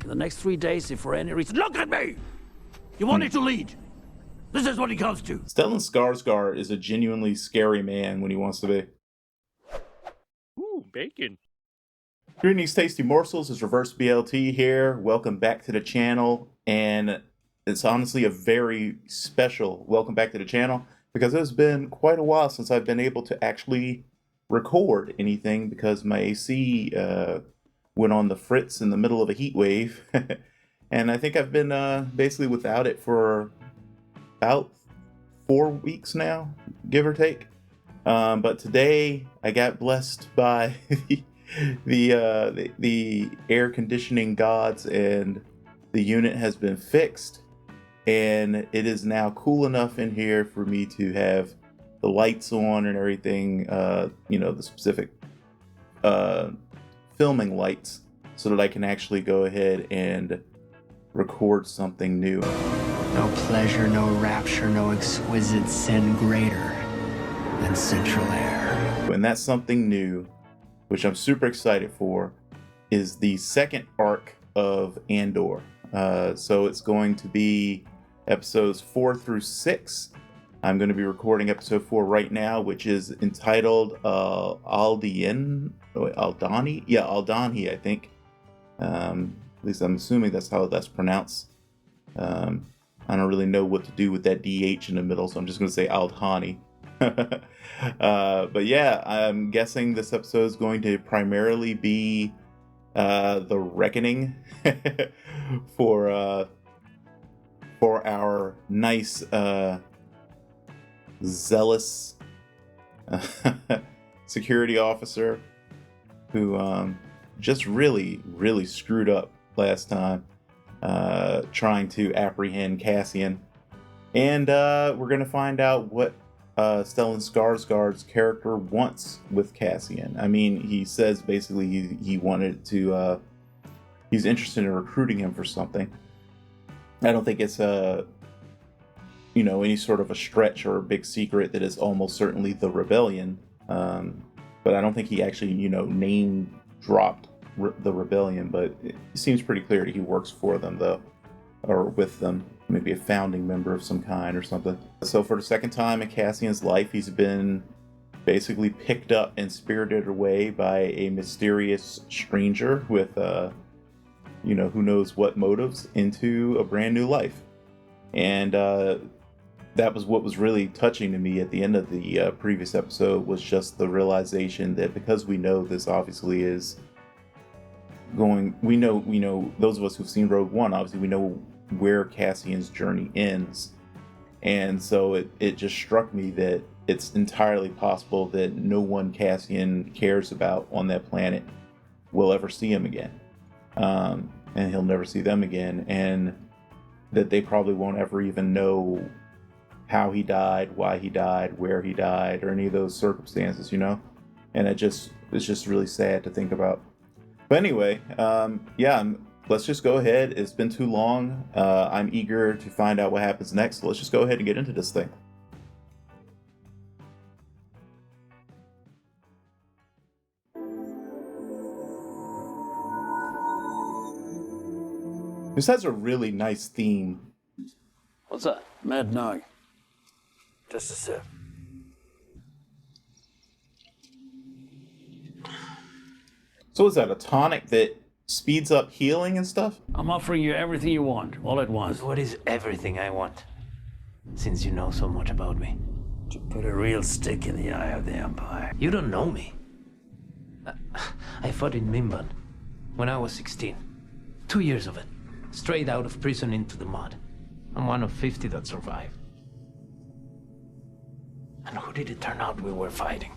In the next 3 days, if for any reason... Look at me! You wanted to lead. This is what he comes to. Stellan Skarsgård is a genuinely scary man when he wants to be. Ooh, bacon. Greetings, Tasty Morsels. It's Reverse BLT here. Welcome back to the channel. And it's honestly a very special welcome back to the channel because it's been quite a while since I've been able to actually record anything because my AC went on the fritz in the middle of a heat wave. And I think I've been basically without it for about 4 weeks now, give or take. But today I got blessed by the air conditioning gods, and the unit has been fixed, and it is now cool enough in here for me to have the lights on and everything. You know, the specific filming lights, so that I can actually go ahead and record something new. No pleasure, no rapture, no exquisite sin greater than central air. And that's something new, which I'm super excited for, is the second arc of Andor. So it's going to be episodes 4 through 6. I'm going to be recording episode 4 right now, which is entitled Aldhani? Yeah, Aldhani, I think. At least I'm assuming that's how that's pronounced. I don't really know what to do with that DH in the middle, so I'm just going to say Aldhani. But yeah, I'm guessing this episode is going to primarily be the reckoning for our nice zealous security officer who just really screwed up last time trying to apprehend Cassian. And we're going to find out what Stellan Skarsgård's character wants with Cassian. I mean, he says basically he wanted to, he's interested in recruiting him for something. I don't think it's you know, any sort of a stretch or a big secret that is almost certainly the rebellion. But I don't think he actually, you know, name dropped the rebellion, but it seems pretty clear that he works for them, though, or with them. Maybe a founding member of some kind or something. So for the second time in Cassian's life, he's been basically picked up and spirited away by a mysterious stranger with, you know, who knows what motives, into a brand new life. And that was what was really touching to me at the end of the previous episode, was just the realization that because we know this obviously is going, we know those of us who've seen Rogue One, obviously we know where Cassian's journey ends. And so it just struck me that it's entirely possible that no one Cassian cares about on that planet will ever see him again. And he'll never see them again. And that they probably won't ever even know how he died, why he died, where he died, or any of those circumstances, you know? And it's just really sad to think about. But anyway, yeah, let's just go ahead. It's been too long. I'm eager to find out what happens next. So let's just go ahead and get into this thing. This has a really nice theme. What's that? Mad Nog. Just a sip. So is that a tonic that speeds up healing and stuff? I'm offering you everything you want, all at once. What is everything I want, since you know so much about me? To put a real stick in the eye of the Empire. You don't know me. I fought in Mimban when I was 16. 2 years of it. Straight out of prison into the mud. I'm one of 50 that survived. And who did it turn out we were fighting?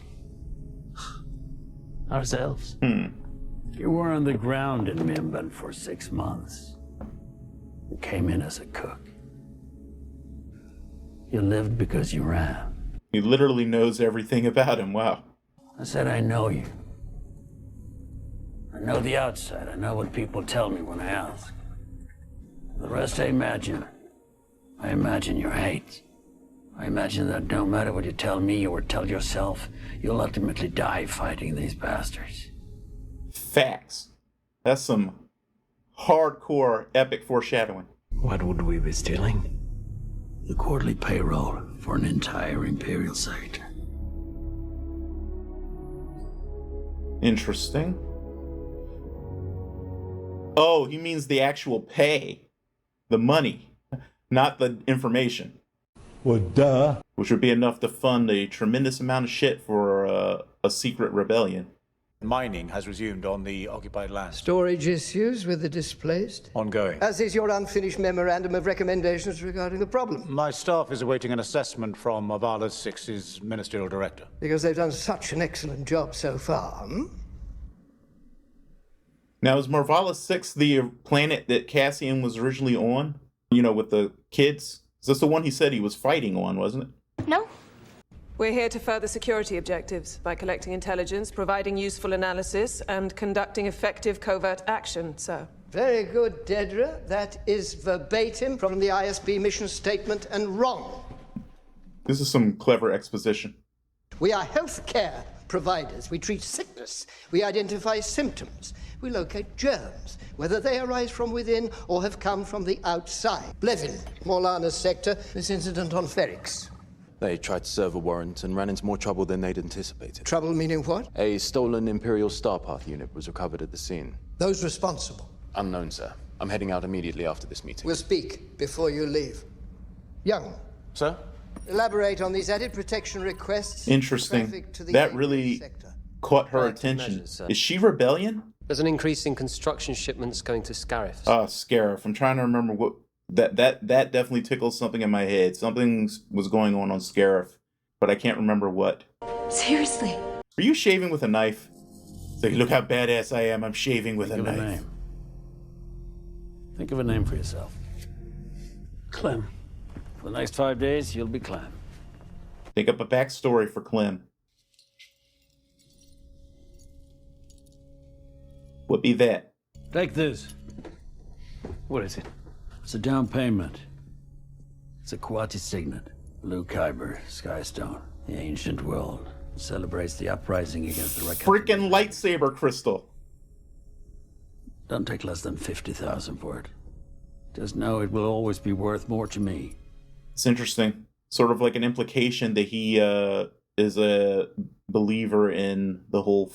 Ourselves. You were on the ground in Mimban for 6 months. You came in as a cook. You lived because you ran. He literally knows everything about him. Wow. I said I know you. I know the outside. I know what people tell me when I ask. The rest I imagine. I imagine your hate. I imagine that no matter what you tell me or tell yourself, you'll ultimately die fighting these bastards. Facts. That's some hardcore epic foreshadowing. What would we be stealing? The quarterly payroll for an entire Imperial sector. Interesting. Oh, he means the actual pay. The money, not the information. Well, duh. Which would be enough to fund a tremendous amount of shit for a secret rebellion. Mining has resumed on the occupied land. Storage issues with the displaced. Ongoing. As is your unfinished memorandum of recommendations regarding the problem. My staff is awaiting an assessment from Avala 6's ministerial director. Because they've done such an excellent job so far. Now, is Marvala 6 the planet that Cassian was originally on? You know, with the kids? Is this the one he said he was fighting on, wasn't it? No. We're here to further security objectives by collecting intelligence, providing useful analysis, and conducting effective covert action, sir. Very good, Dedra. That is verbatim from the ISB mission statement and wrong. This is some clever exposition. We are healthcare providers. We treat sickness. We identify symptoms. We locate germs, whether they arise from within or have come from the outside. Blevin, Morlana's sector, this incident on Ferrix. They tried to serve a warrant and ran into more trouble than they'd anticipated. Trouble meaning what? A stolen Imperial Starpath unit was recovered at the scene. Those responsible. Unknown, sir. I'm heading out immediately after this meeting. We'll speak before you leave. Young, Sir? elaborate on these added protection requests. Interesting. Traffic to the That Anglo really sector. caught her Right, attention. measures, sir. Is she rebellion? There's an increase in construction shipments going to Scarif. Scarif. I'm trying to remember what that definitely tickles something in my head. Something was going on Scarif, but I can't remember what. Seriously? Are you shaving with a knife? It's like, look how badass I am. I'm shaving with a Think of a knife. name. Think of a name for yourself. Clem. For the next 5 days, you'll be Clem. Think up a backstory for Clem. What be that? Take this. What is it? It's a down payment. It's a Quati signet. Blue Kyber, Skystone. The ancient world celebrates the uprising against the Freaking lightsaber crystal. Don't take less than 50,000 for it. Just know it will always be worth more to me. It's interesting. Sort of like an implication that he is a believer in the whole,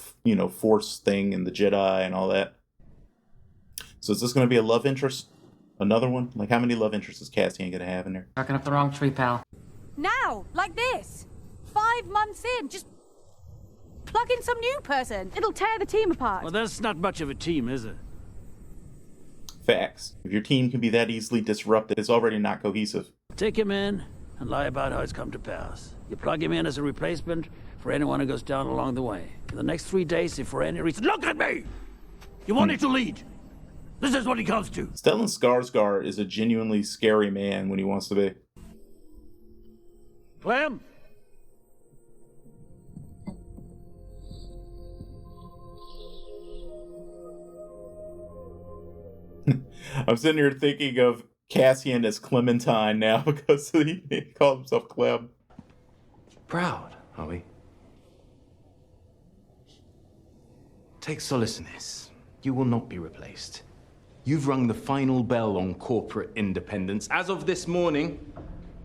Force thing and the Jedi and all that. So is this going to be a love interest? Another one? Like, how many love interests is Cassian going to have in there? Barking up the wrong tree, pal. Now, like this. 5 months in, just plug in some new person. It'll tear the team apart. Well, that's not much of a team, is it? Facts. If your team can be that easily disrupted, it's already not cohesive. Take him in and lie about how it's come to pass. You plug him in as a replacement for anyone who goes down along the way. In the next 3 days, if for any reason... Look at me! You wanted to lead. This is what he comes to. Stellan Skarsgård is a genuinely scary man when he wants to be. Clem? I'm sitting here thinking of Cassian as Clementine now because he called himself Clem. Proud, are we? Take solace in this. You will not be replaced. You've rung the final bell on corporate independence. As of this morning,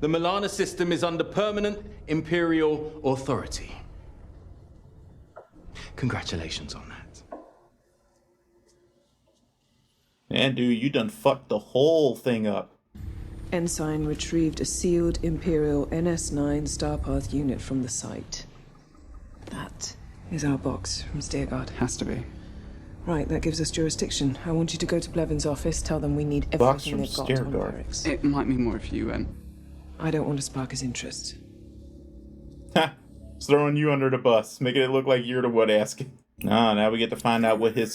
the Milana system is under permanent Imperial authority. Congratulations on that. Man, dude, you done fucked the whole thing up. Ensign retrieved a sealed Imperial NS-9 Starpath unit from the site. That is our box from Steerguard. Has to be. Right, that gives us jurisdiction. I want you to go to Blevin's office, tell them we need Box everything from they've got on Steerguard. Barracks. It might mean more if you went. I don't want to spark his interest. Ha! It's throwing you under the bus, making it look like you're the one asking. Ah, now we get to find out what his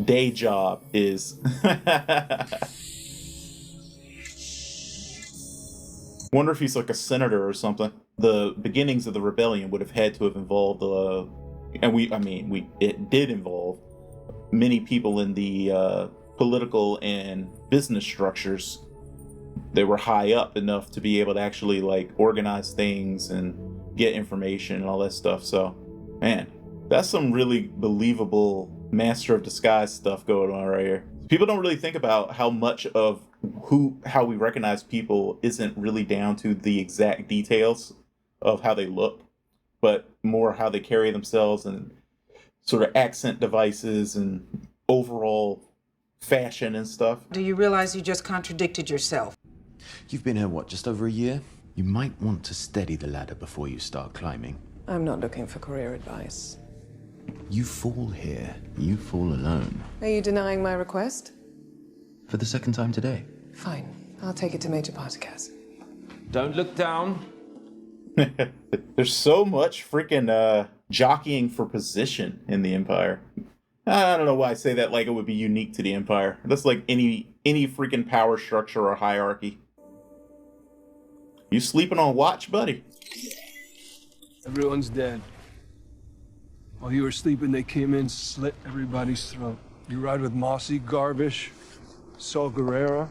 day job is. Wonder if he's like a senator or something. The beginnings of the rebellion would have had to have involved it did involve many people in the political and business structures. They were high up enough to be able to actually like organize things and get information and all that stuff. So, man, that's some really believable master of disguise stuff going on right here. People don't really think about how much of how we recognize people isn't really down to the exact details of how they look, but more how they carry themselves and sort of accent devices and overall fashion and stuff. Do you realize you just contradicted yourself? You've been here, what, just over a year? You might want to steady the ladder before you start climbing. I'm not looking for career advice. You fall here. You fall alone. Are you denying my request? For the second time today. Fine. I'll take it to Major Partagas. Don't look down. There's so much freaking jockeying for position in the Empire. I don't know why I say that like it would be unique to the Empire. That's like any freaking power structure or hierarchy. You sleeping on watch, buddy? Everyone's dead. While you were sleeping, they came in, slit everybody's throat. You ride with Mossy, Garvish, Saul Guerrera.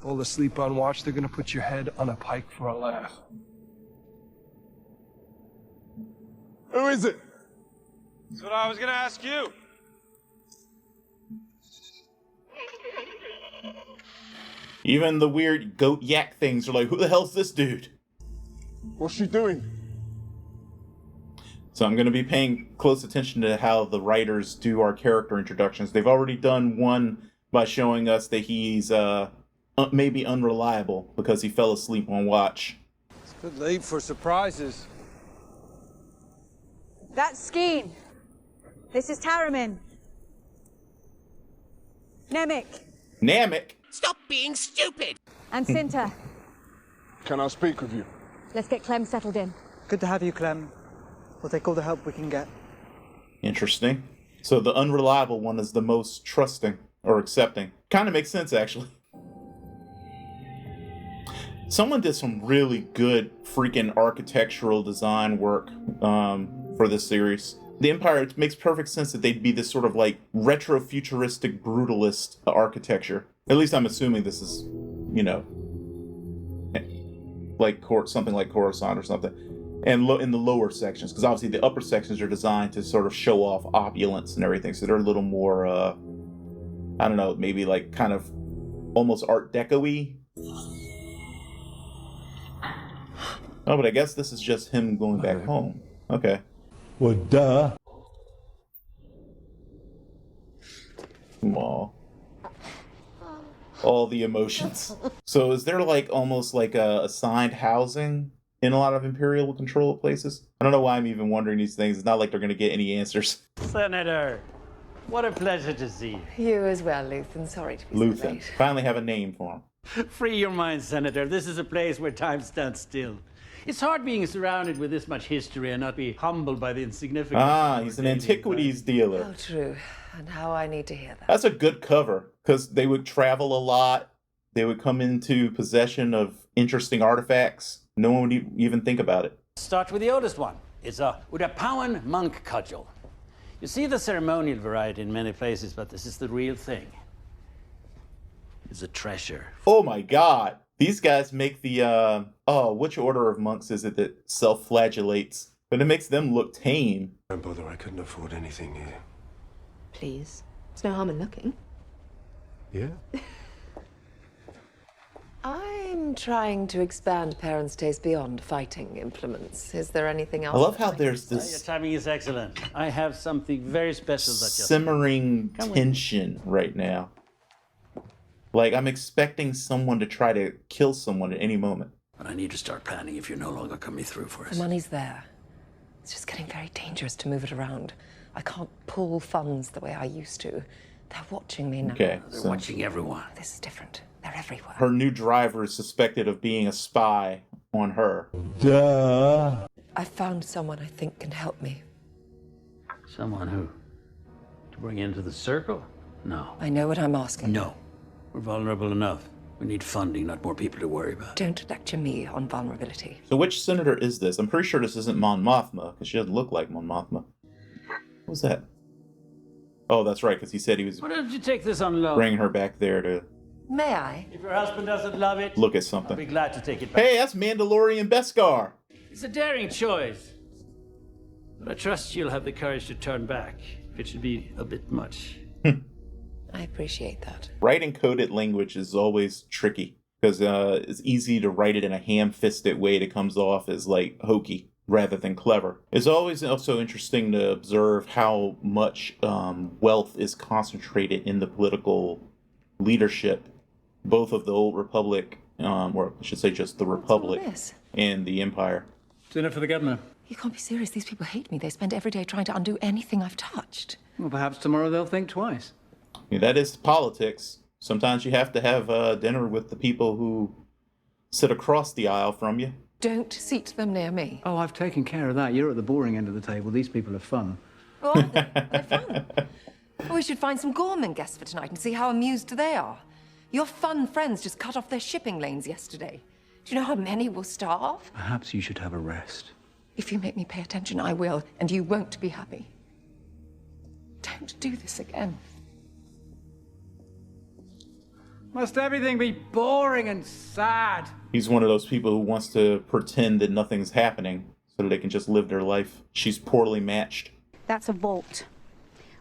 All asleep on watch, they're gonna put your head on a pike for a laugh. Who is it? That's what I was gonna ask you. Even the weird goat yak things are like, who the hell's this dude? What's she doing? So I'm going to be paying close attention to how the writers do our character introductions. They've already done one by showing us that he's maybe unreliable because he fell asleep on watch. It's a bit late for surprises. That's Skeen. This is Taramin. Nemik. Namek? Stop being stupid! And Cinta. Can I speak with you? Let's get Clem settled in. Good to have you, Clem. We'll take all the help we can get. Interesting. So the unreliable one is the most trusting or accepting. Kind of makes sense, actually. Someone did some really good freaking architectural design work for this series. The Empire, it makes perfect sense that they'd be this sort of like retro-futuristic brutalist architecture. At least I'm assuming this is, you know, like something like Coruscant or something. And in the lower sections, because obviously the upper sections are designed to sort of show off opulence and everything, so they're a little more, I don't know, maybe like kind of almost Art Deco-y. Oh, but I guess this is just him going back home. Okay. Well, duh. Aw. All the emotions. So is there like almost like a assigned housing in a lot of Imperial control places? I don't know why I'm even wondering these things. It's not like they're going to get any answers. Senator, what a pleasure to see you. You as well, Luthen. Sorry to be so Luthen. late. Finally have a name for him. Free your mind, Senator. This is a place where time stands still. It's hard being surrounded with this much history and not be humbled by the insignificance. Ah, he's an antiquities dealer. How true. And how I need to hear that. That's a good cover, because they would travel a lot. They would come into possession of interesting artifacts. No one would even think about it. Start with the oldest one. It's a Udapawan monk cudgel. You see the ceremonial variety in many places, but this is the real thing. It's a treasure. Oh my god. These guys make the, which order of monks is it that self-flagellates? But it makes them look tame. Don't bother, I couldn't afford anything here. Please. There's no harm in looking. Yeah? I'm trying to expand parents' taste beyond fighting implements. Is there anything else? I love how there's this Your timing is excellent. I have something very special that just... simmering tension right now. Like, I'm expecting someone to try to kill someone at any moment. But I need to start planning if you're no longer coming through for us. The money's there. It's just getting very dangerous to move it around. I can't pull funds the way I used to. They're watching me now. Okay, They're watching everyone. This is different. They're everywhere. Her new driver is suspected of being a spy on her. Duh. I found someone I think can help me. Someone who? To bring into the circle? No. I know what I'm asking. No. We're vulnerable enough. We need funding, not more people to worry about. Don't lecture me on vulnerability. So which senator is this? I'm pretty sure this isn't Mon Mothma, because she doesn't look like Mon Mothma. What was that? Oh, that's right, because he said he was Why don't you take this on loan? bringing her back there to May I? If your husband doesn't love it, look at I'll something. be glad to take it back. Hey, that's Mandalorian Beskar. It's a daring choice. But I trust you'll have the courage to turn back. it should be a bit much. I appreciate that. Writing coded language is always tricky because it's easy to write it in a ham-fisted way that comes off as like hokey rather than clever. It's always also interesting to observe how much wealth is concentrated in the political leadership, both of the old republic, or I should say just the republic, and the empire. Dinner for the governor. You can't be serious. These people hate me. They spend every day trying to undo anything I've touched. Well, perhaps tomorrow they'll think twice. Yeah, that is politics. Sometimes you have to have dinner with the people who sit across the aisle from you. Don't seat them near me. Oh, I've taken care of that. You're at the boring end of the table. These people are fun. Oh, they're fun. Oh, we should find some Gorman guests for tonight and see how amused they are. Your fun friends just cut off their shipping lanes yesterday. Do you know how many will starve? Perhaps you should have a rest. If you make me pay attention, I will, and you won't be happy. Don't do this again. Must everything be boring and sad? He's one of those people who wants to pretend that nothing's happening so that they can just live their life. She's poorly matched. That's a vault.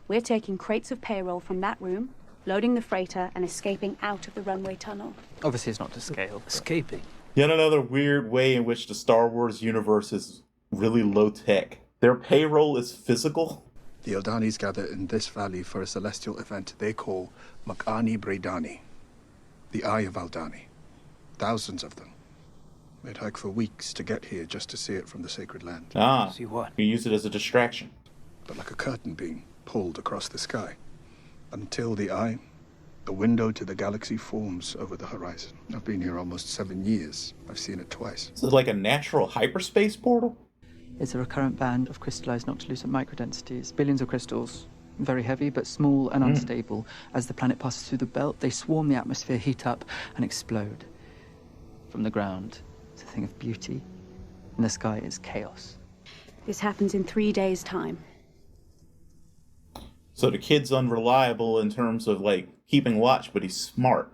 We're taking crates of payroll from that room, loading the freighter, and escaping out of the runway tunnel. Obviously, it's not to scale. Escaping? Yet another weird way in which the Star Wars universe is really low-tech. Their payroll is physical. The Aldhanis gather in this valley for a celestial event they call Mak'ani Bredani, the Eye of Aldhani. Thousands of them. They'd hike for weeks to get here just to see it from the sacred land. Ah, see what? You use it as a distraction. But like a curtain being pulled across the sky. Until the eye, the window to the galaxy, forms over the horizon. I've been here almost 7 years. I've seen it twice. This is like a natural hyperspace portal? It's a recurrent band of crystallized noctilucent microdensities, billions of crystals. Very heavy, but small and unstable. As the planet passes through the belt, they swarm the atmosphere, heat up, and explode. From the ground, it's a thing of beauty. In the sky, it's chaos. This happens in 3 days' time. So the kid's unreliable in terms of, like, keeping watch, but he's smart.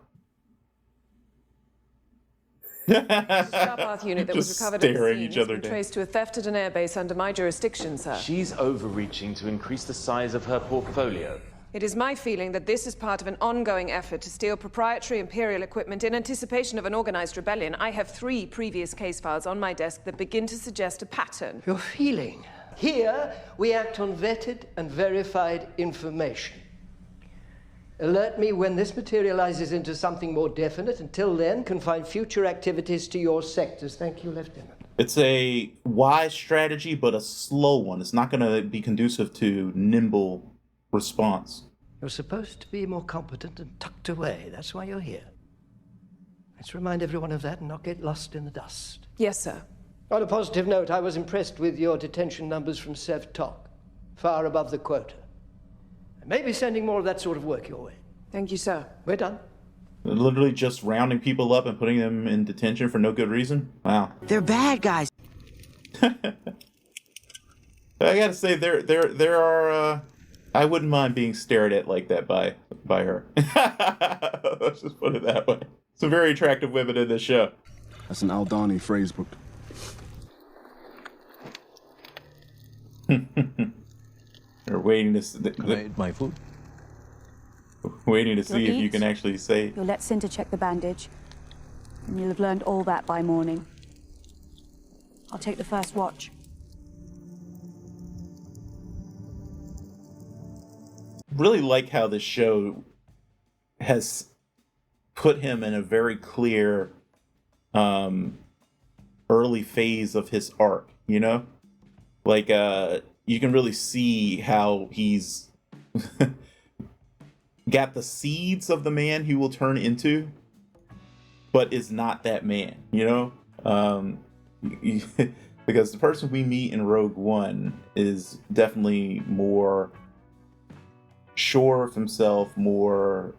Starpath unit that was Just recovered at the staring scene each has other been down. traced to a theft at an airbase under my jurisdiction, sir. She's overreaching to increase the size of her portfolio. It is my feeling that this is part of an ongoing effort to steal proprietary Imperial equipment in anticipation of an organized rebellion. I have 3 previous case files on my desk that begin to suggest a pattern. Your feeling. Here, we act on vetted and verified information. Alert me when this materializes into something more definite. Until then, confine future activities to your sectors. Thank you, Lieutenant. It's a wise strategy, but a slow one. It's not going to be conducive to nimble response. You're supposed to be more competent and tucked away. That's why you're here. Let's remind everyone of that and not get lost in the dust. Yes, sir. On a positive note, I was impressed with your detention numbers from Sev Tok. Far above the quota. I may be sending more of that sort of work your way. Thank you, sir. We're done. They're literally just rounding people up and putting them in detention for no good reason. Wow. They're bad guys. I gotta say, there are. I wouldn't mind being stared at like that by her. Let's just put it that way. Some very attractive women in this show. That's an Aldhani phrase book. They're waiting to. My food. Waiting to see You'll if you eat. can actually say. You'll let Cinta check the bandage. And you'll have learned all that by morning. I'll take the first watch. Really like how this show has put him in a very clear early phase of his arc, you know? Like you can really see how he's got the seeds of the man he will turn into, but is not that man, you know? Because the person we meet in Rogue One is definitely more sure of himself, more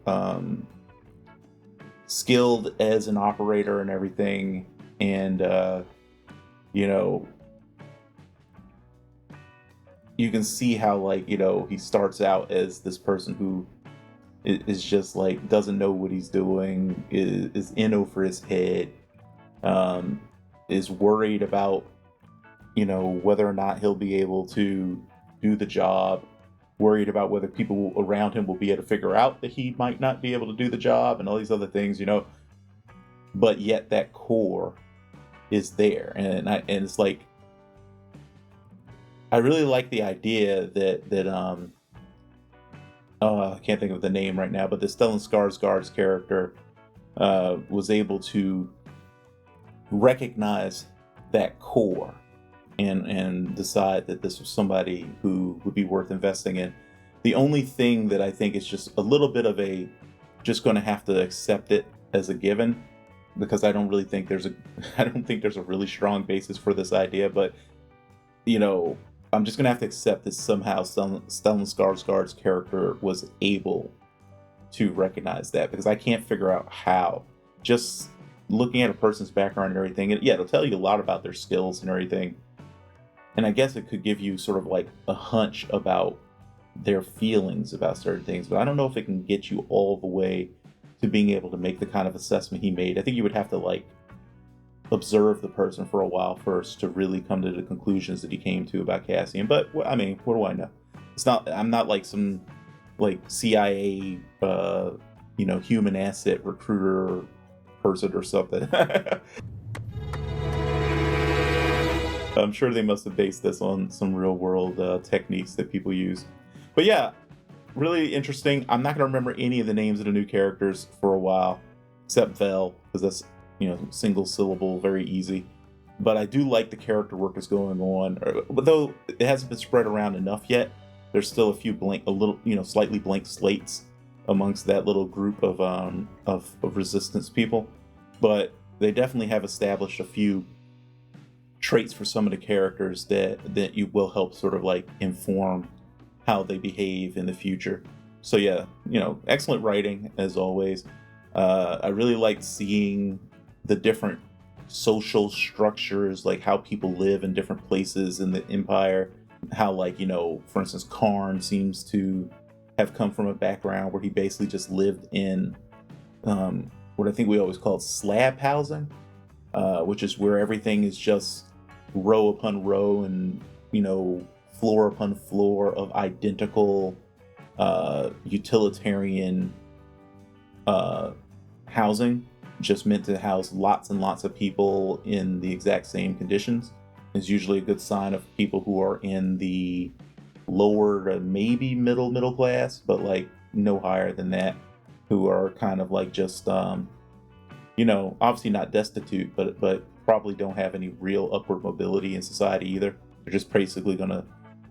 skilled as an operator and everything, and you know, you can see how, like, you know, he starts out as this person who is just like doesn't know what he's doing, is in over his head, is worried about, you know, whether or not he'll be able to do the job, worried about whether people around him will be able to figure out that he might not be able to do the job and all these other things, you know. But yet that core is there, and it's like, I really like the idea that I can't think of the name right now, but the Stellan Skarsgård's character was able to recognize that core and decide that this was somebody who would be worth investing in. The only thing that I think is just a little bit of a, just going to have to accept it as a given, because I don't think there's a really strong basis for this idea, but you know, I'm just gonna have to accept that somehow Stellan Skarsgård's character was able to recognize that, because I can't figure out how. Just looking at a person's background and everything, it'll tell you a lot about their skills and everything, and I guess it could give you sort of like a hunch about their feelings about certain things, but I don't know if it can get you all the way to being able to make the kind of assessment he made. I think you would have to like observe the person for a while first to really come to the conclusions that he came to about Cassian. But I mean, what do I know? I'm not like some like CIA human asset recruiter person or something. I'm sure they must have based this on some real world techniques that people use. But yeah, really interesting. I'm not going to remember any of the names of the new characters for a while, except Vel, because that's, single syllable, very easy. But I do like the character work that's going on. But though it hasn't been spread around enough yet, there's still a few slightly blank slates amongst that little group of resistance people. But they definitely have established a few traits for some of the characters that you will help sort of like inform how they behave in the future. So yeah, excellent writing as always. I really liked seeing the different social structures, like how people live in different places in the Empire. How, like, for instance, Karn seems to have come from a background where he basically just lived in what I think we always called slab housing, which is where everything is just row upon row and floor upon floor of identical utilitarian housing, just meant to house lots and lots of people in the exact same conditions. Is usually a good sign of people who are in the lower to maybe middle class, but like no higher than that, who are kind of like just obviously not destitute, but probably don't have any real upward mobility in society either. They're just basically gonna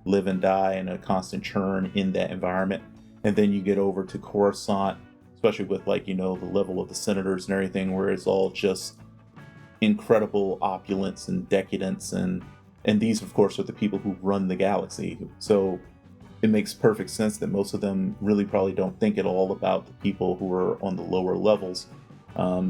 live and die in a constant churn in that environment. And then you get over to Coruscant, especially with like the level of the senators and everything, where it's all just incredible opulence and decadence, and these of course are the people who run the galaxy. So it makes perfect sense that most of them really probably don't think at all about the people who are on the lower levels,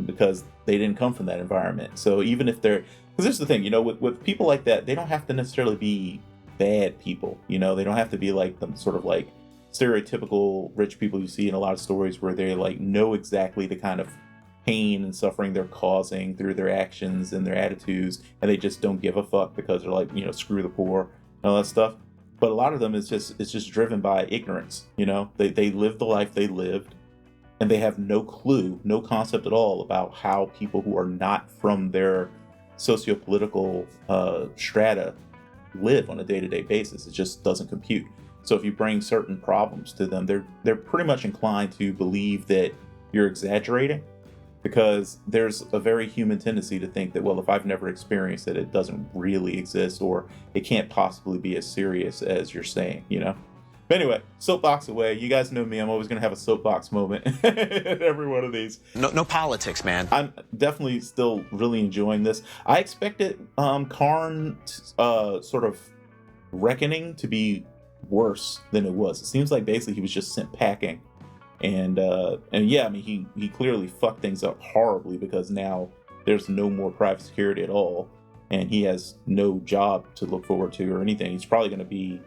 because they didn't come from that environment. So even if they're, because this is the thing, with people like that, they don't have to necessarily be bad people. They don't have to be like them sort of like stereotypical rich people you see in a lot of stories, where they like know exactly the kind of pain and suffering they're causing through their actions and their attitudes, and they just don't give a fuck because they're like, screw the poor and all that stuff. But a lot of them it's just driven by ignorance. They live the life they lived, and they have no clue, no concept at all about how people who are not from their socio-political strata live on a day-to-day basis. It just doesn't compute. So if you bring certain problems to them, they're pretty much inclined to believe that you're exaggerating, because there's a very human tendency to think that, well, if I've never experienced it, it doesn't really exist, or it can't possibly be as serious as you're saying, But anyway, soapbox away. You guys know me. I'm always going to have a soapbox moment at every one of these. No politics, man. I'm definitely still really enjoying this. I expected Karn's sort of reckoning to be worse than it was. It seems like basically he was just sent packing. And yeah, I mean, he clearly fucked things up horribly, because now there's no more private security at all, and he has no job to look forward to or anything. He's probably going to be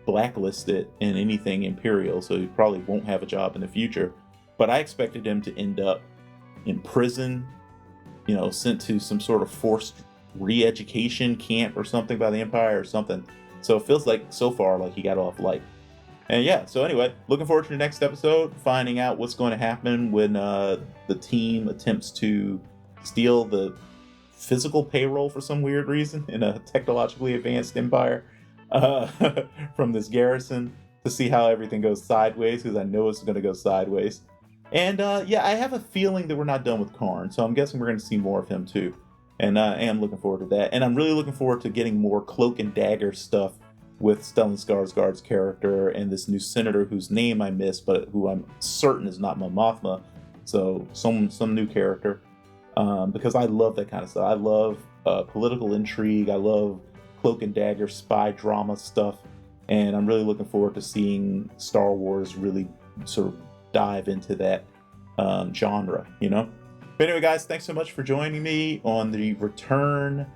blacklisted in anything Imperial, so he probably won't have a job in the future. But I expected him to end up in prison, sent to some sort of forced re-education camp or something by the Empire or something. So it feels like so far like he got off light. And yeah, so anyway, looking forward to the next episode, finding out what's going to happen when the team attempts to steal the physical payroll for some weird reason in a technologically advanced empire from this garrison, to see how everything goes sideways, because I know it's going to go sideways. And yeah, I have a feeling that we're not done with Karn, so I'm guessing we're going to see more of him too. And I am looking forward to that. And I'm really looking forward to getting more Cloak and Dagger stuff with Stellan Skarsgård's character and this new senator whose name I missed, but who I'm certain is not Mon Mothma. So some new character. Because I love that kind of stuff. I love political intrigue. I love Cloak and Dagger spy drama stuff. And I'm really looking forward to seeing Star Wars really sort of dive into that genre, you know? But anyway, guys, thanks so much for joining me on the return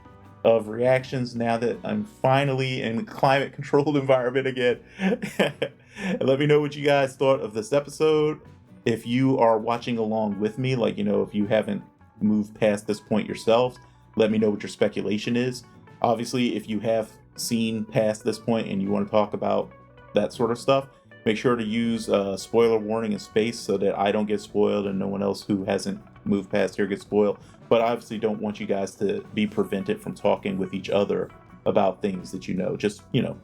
of reactions now that I'm finally in a climate-controlled environment again. And let me know what you guys thought of this episode. If you are watching along with me, like, you know, if you haven't moved past this point yourselves, let me know what your speculation is. Obviously, if you have seen past this point and you want to talk about that sort of stuff, make sure to use spoiler warning in space so that I don't get spoiled and no one else who hasn't moved past here gets spoiled. But I obviously don't want you guys to be prevented from talking with each other about things that you know. Just, you know,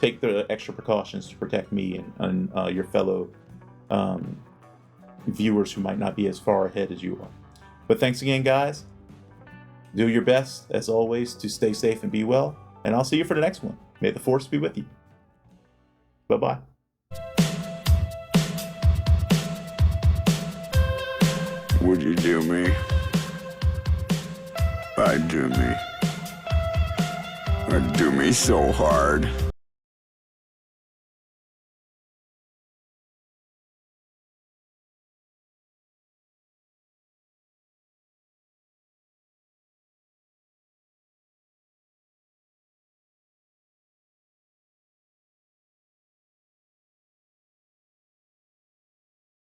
take the extra precautions to protect me and your fellow viewers who might not be as far ahead as you are. But thanks again, guys. Do your best, as always, to stay safe and be well. And I'll see you for the next one. May the Force be with you. Bye-bye. Would you do me? I'd do me. I'd do me so hard.